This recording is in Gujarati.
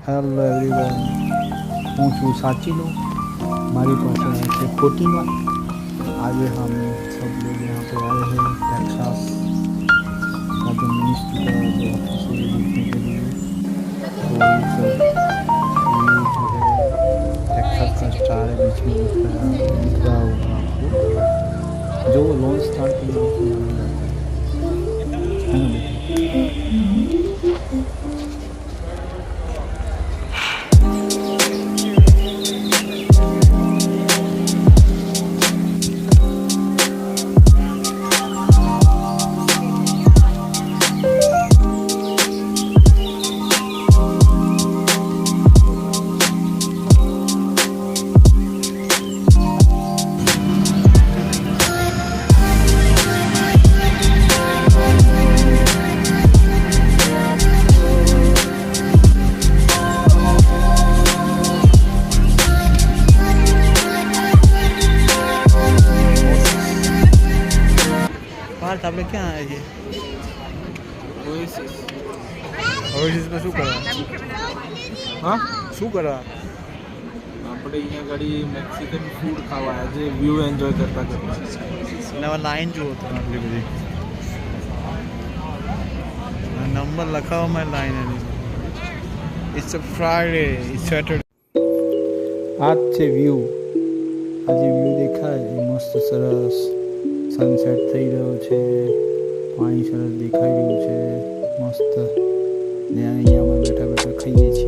हेलो एवरीवन, हूँ छू साचिलो मारी पास है फोर्टीन। आज हम सब लोग यहाँ पे आए हैं टेक्सास का जो मिनिस्ट्री का जो ऑफिस है देखने के लिए। तो ये जो है टेक्सास का स्टार है, बीच में दिख रहा होगा आपको, जो लॉन्च स्टार के लिए जाना जाता है ना बेटा। पार्ट આપણે ક્યાં આવે છે? ઓએસિસ માં શું કરવા? હા, શું કરવા? આપણે અહીંયા ગાડી મેક્સિકન ફૂડ ખાવા આવ્યા છે, વ્યૂ એન્જોય કરતા કરતા. નવા લાઈન જુઓ તમે આટલી બધી નંબર લખાવવામાં લાઈન એની. It's a Friday, it's Saturday. આ છે વ્યૂ. આ જે વ્યૂ દેખાય એ મસ્ત સરસ સનસેટ થઈ રહ્યો છે, પાણી સરસ દેખાઈ રહ્યું છે મસ્ત. ને અહીંયા અમે બેઠા બેઠા ખાઈએ છીએ.